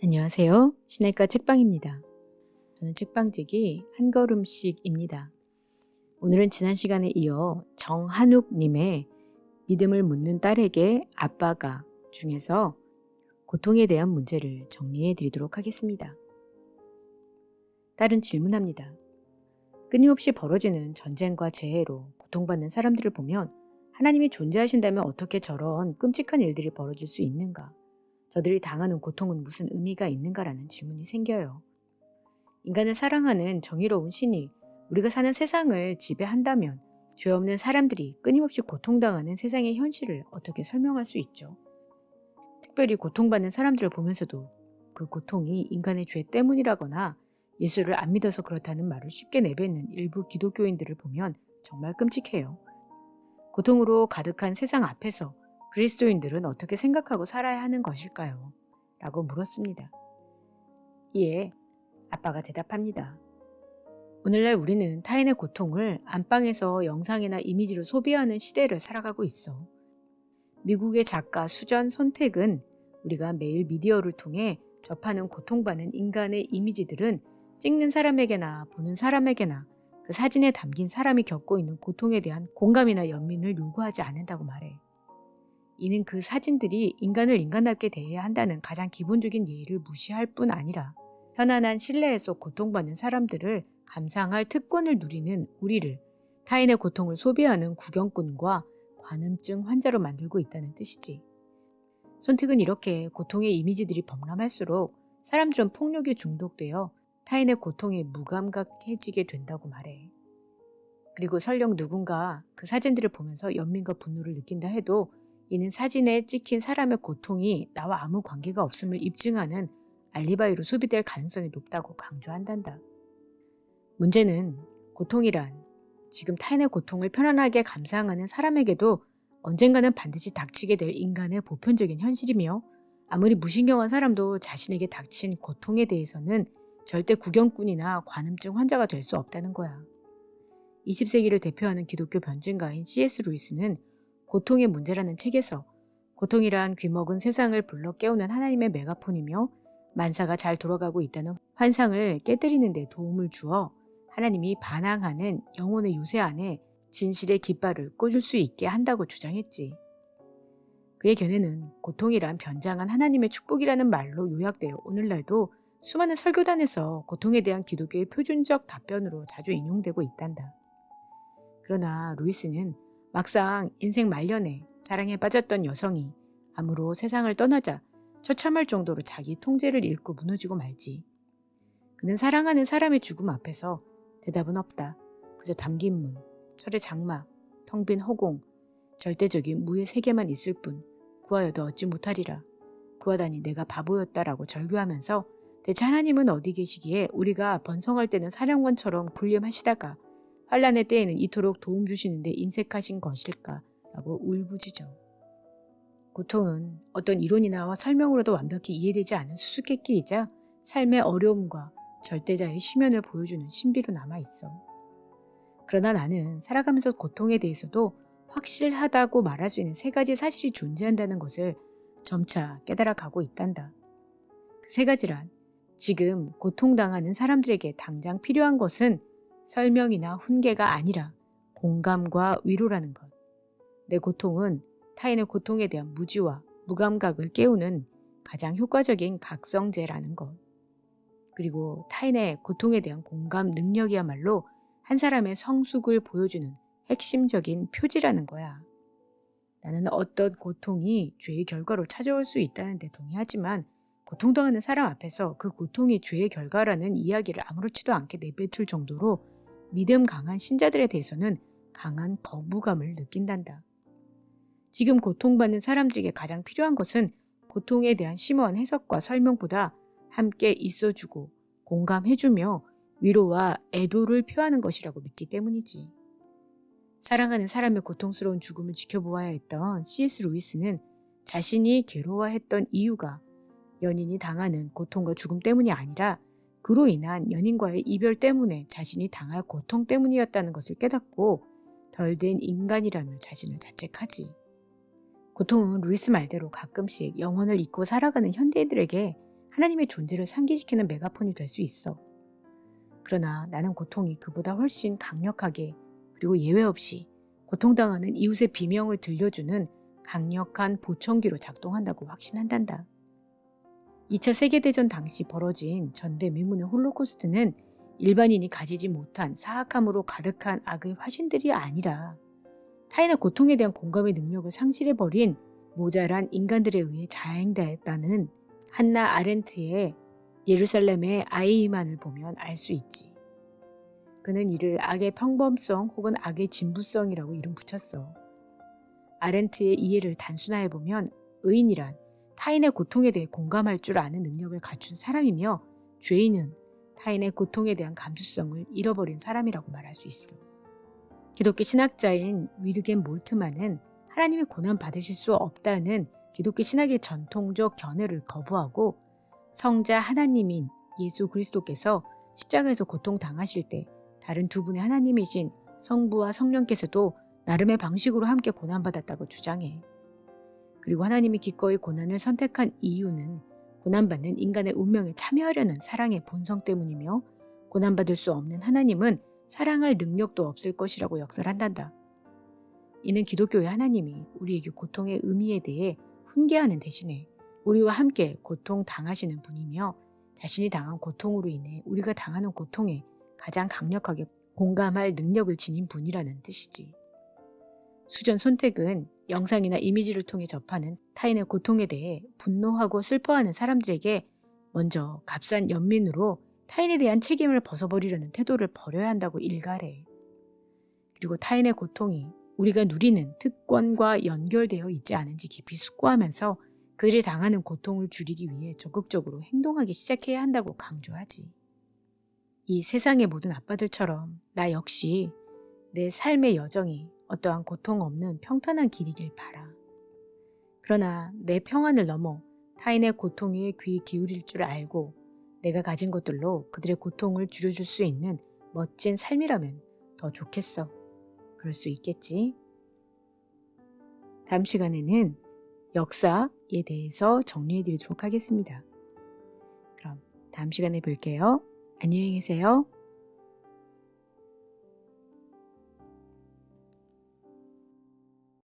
안녕하세요. 시내가 책방입니다. 저는 책방지기 한 걸음씩입니다. 오늘은 지난 시간에 이어 정한욱님의 믿음을 묻는 딸에게 아빠가 중에서 고통에 대한 문제를 정리해 드리도록 하겠습니다. 딸은 질문합니다. 끊임없이 벌어지는 전쟁과 재해로 고통받는 사람들을 보면 하나님이 존재하신다면 어떻게 저런 끔찍한 일들이 벌어질 수 있는가? 저들이 당하는 고통은 무슨 의미가 있는가라는 질문이 생겨요. 인간을 사랑하는 정의로운 신이 우리가 사는 세상을 지배한다면 죄 없는 사람들이 끊임없이 고통당하는 세상의 현실을 어떻게 설명할 수 있죠? 특별히 고통받는 사람들을 보면서도 그 고통이 인간의 죄 때문이라거나 예수를 안 믿어서 그렇다는 말을 쉽게 내뱉는 일부 기독교인들을 보면 정말 끔찍해요. 고통으로 가득한 세상 앞에서 그리스도인들은 어떻게 생각하고 살아야 하는 것일까요? 라고 물었습니다. 이에 아빠가 대답합니다. 오늘날 우리는 타인의 고통을 안방에서 영상이나 이미지로 소비하는 시대를 살아가고 있어. 미국의 작가 수전 손택은 우리가 매일 미디어를 통해 접하는 고통받는 인간의 이미지들은 찍는 사람에게나 보는 사람에게나 그 사진에 담긴 사람이 겪고 있는 고통에 대한 공감이나 연민을 요구하지 않는다고 말해. 이는 그 사진들이 인간을 인간답게 대해야 한다는 가장 기본적인 예의를 무시할 뿐 아니라 편안한 실내에서 고통받는 사람들을 감상할 특권을 누리는 우리를 타인의 고통을 소비하는 구경꾼과 관음증 환자로 만들고 있다는 뜻이지. 손택은 이렇게 고통의 이미지들이 범람할수록 사람들은 폭력에 중독되어 타인의 고통에 무감각해지게 된다고 말해. 그리고 설령 누군가 그 사진들을 보면서 연민과 분노를 느낀다 해도 이는 사진에 찍힌 사람의 고통이 나와 아무 관계가 없음을 입증하는 알리바이로 소비될 가능성이 높다고 강조한단다. 문제는 고통이란 지금 타인의 고통을 편안하게 감상하는 사람에게도 언젠가는 반드시 닥치게 될 인간의 보편적인 현실이며 아무리 무신경한 사람도 자신에게 닥친 고통에 대해서는 절대 구경꾼이나 관음증 환자가 될 수 없다는 거야. 20세기를 대표하는 기독교 변증가인 C.S. 루이스는 고통의 문제라는 책에서 고통이란 귀먹은 세상을 불러 깨우는 하나님의 메가폰이며 만사가 잘 돌아가고 있다는 환상을 깨뜨리는 데 도움을 주어 하나님이 반항하는 영혼의 요새 안에 진실의 깃발을 꽂을 수 있게 한다고 주장했지. 그의 견해는 고통이란 변장한 하나님의 축복이라는 말로 요약되어 오늘날도 수많은 설교단에서 고통에 대한 기독교의 표준적 답변으로 자주 인용되고 있단다. 그러나 루이스는 막상 인생 말년에 사랑에 빠졌던 여성이 암으로 세상을 떠나자 처참할 정도로 자기 통제를 잃고 무너지고 말지. 그는 사랑하는 사람의 죽음 앞에서 대답은 없다. 그저 담긴 문, 철의 장막, 텅 빈 허공, 절대적인 무의 세계만 있을 뿐 구하여도 얻지 못하리라. 구하다니 내가 바보였다라고 절규하면서 대체 하나님은 어디 계시기에 우리가 번성할 때는 사령관처럼 군림하시다가 환난의 때에는 이토록 도움 주시는데 인색하신 것일까? 라고 울부짖어. 고통은 어떤 이론이나 설명으로도 완벽히 이해되지 않은 수수께끼이자 삶의 어려움과 절대자의 심연을 보여주는 신비로 남아있어. 그러나 나는 살아가면서 고통에 대해서도 확실하다고 말할 수 있는 세 가지 사실이 존재한다는 것을 점차 깨달아가고 있단다. 그 세 가지란 지금 고통당하는 사람들에게 당장 필요한 것은 설명이나 훈계가 아니라 공감과 위로라는 것. 내 고통은 타인의 고통에 대한 무지와 무감각을 깨우는 가장 효과적인 각성제라는 것. 그리고 타인의 고통에 대한 공감 능력이야말로 한 사람의 성숙을 보여주는 핵심적인 표지라는 거야. 나는 어떤 고통이 죄의 결과로 찾아올 수 있다는 데 동의하지만 고통당하는 사람 앞에서 그 고통이 죄의 결과라는 이야기를 아무렇지도 않게 내뱉을 정도로 믿음 강한 신자들에 대해서는 강한 거부감을 느낀단다. 지금 고통받는 사람들에게 가장 필요한 것은 고통에 대한 심오한 해석과 설명보다 함께 있어주고 공감해주며 위로와 애도를 표하는 것이라고 믿기 때문이지. 사랑하는 사람의 고통스러운 죽음을 지켜보아야 했던 C.S. 루이스는 자신이 괴로워했던 이유가 연인이 당하는 고통과 죽음 때문이 아니라 그로 인한 연인과의 이별 때문에 자신이 당할 고통 때문이었다는 것을 깨닫고 덜된 인간이라며 자신을 자책하지. 고통은 루이스 말대로 가끔씩 영혼을 잊고 살아가는 현대인들에게 하나님의 존재를 상기시키는 메가폰이 될 수 있어. 그러나 나는 고통이 그보다 훨씬 강력하게 그리고 예외 없이 고통당하는 이웃의 비명을 들려주는 강력한 보청기로 작동한다고 확신한단다. 2차 세계대전 당시 벌어진 전대미문의 홀로코스트는 일반인이 가지지 못한 사악함으로 가득한 악의 화신들이 아니라 타인의 고통에 대한 공감의 능력을 상실해버린 모자란 인간들에 의해 자행되었다는 한나 아렌트의 예루살렘의 아이만을 보면 알 수 있지. 그는 이를 악의 평범성 혹은 악의 진부성이라고 이름 붙였어. 아렌트의 이해를 단순화해보면 의인이란 타인의 고통에 대해 공감할 줄 아는 능력을 갖춘 사람이며 죄인은 타인의 고통에 대한 감수성을 잃어버린 사람이라고 말할 수 있어. 기독교 신학자인 위르겐 몰트만은 하나님이 고난 받으실 수 없다는 기독교 신학의 전통적 견해를 거부하고 성자 하나님인 예수 그리스도께서 십자가에서 고통당하실 때 다른 두 분의 하나님이신 성부와 성령께서도 나름의 방식으로 함께 고난받았다고 주장해. 그리고 하나님이 기꺼이 고난을 선택한 이유는 고난받는 인간의 운명에 참여하려는 사랑의 본성 때문이며 고난받을 수 없는 하나님은 사랑할 능력도 없을 것이라고 역설한단다. 이는 기독교의 하나님이 우리에게 고통의 의미에 대해 훈계하는 대신에 우리와 함께 고통 당하시는 분이며 자신이 당한 고통으로 인해 우리가 당하는 고통에 가장 강력하게 공감할 능력을 지닌 분이라는 뜻이지. 수전 손택은 영상이나 이미지를 통해 접하는 타인의 고통에 대해 분노하고 슬퍼하는 사람들에게 먼저 값싼 연민으로 타인에 대한 책임을 벗어버리려는 태도를 버려야 한다고 일갈해. 그리고 타인의 고통이 우리가 누리는 특권과 연결되어 있지 않은지 깊이 숙고하면서 그들이 당하는 고통을 줄이기 위해 적극적으로 행동하기 시작해야 한다고 강조하지. 이 세상의 모든 아빠들처럼 나 역시 내 삶의 여정이 어떠한 고통 없는 평탄한 길이길 바라. 그러나 내 평안을 넘어 타인의 고통에 귀 기울일 줄 알고 내가 가진 것들로 그들의 고통을 줄여줄 수 있는 멋진 삶이라면 더 좋겠어. 그럴 수 있겠지. 다음 시간에는 역사에 대해서 정리해 드리도록 하겠습니다. 그럼 다음 시간에 뵐게요. 안녕히 계세요.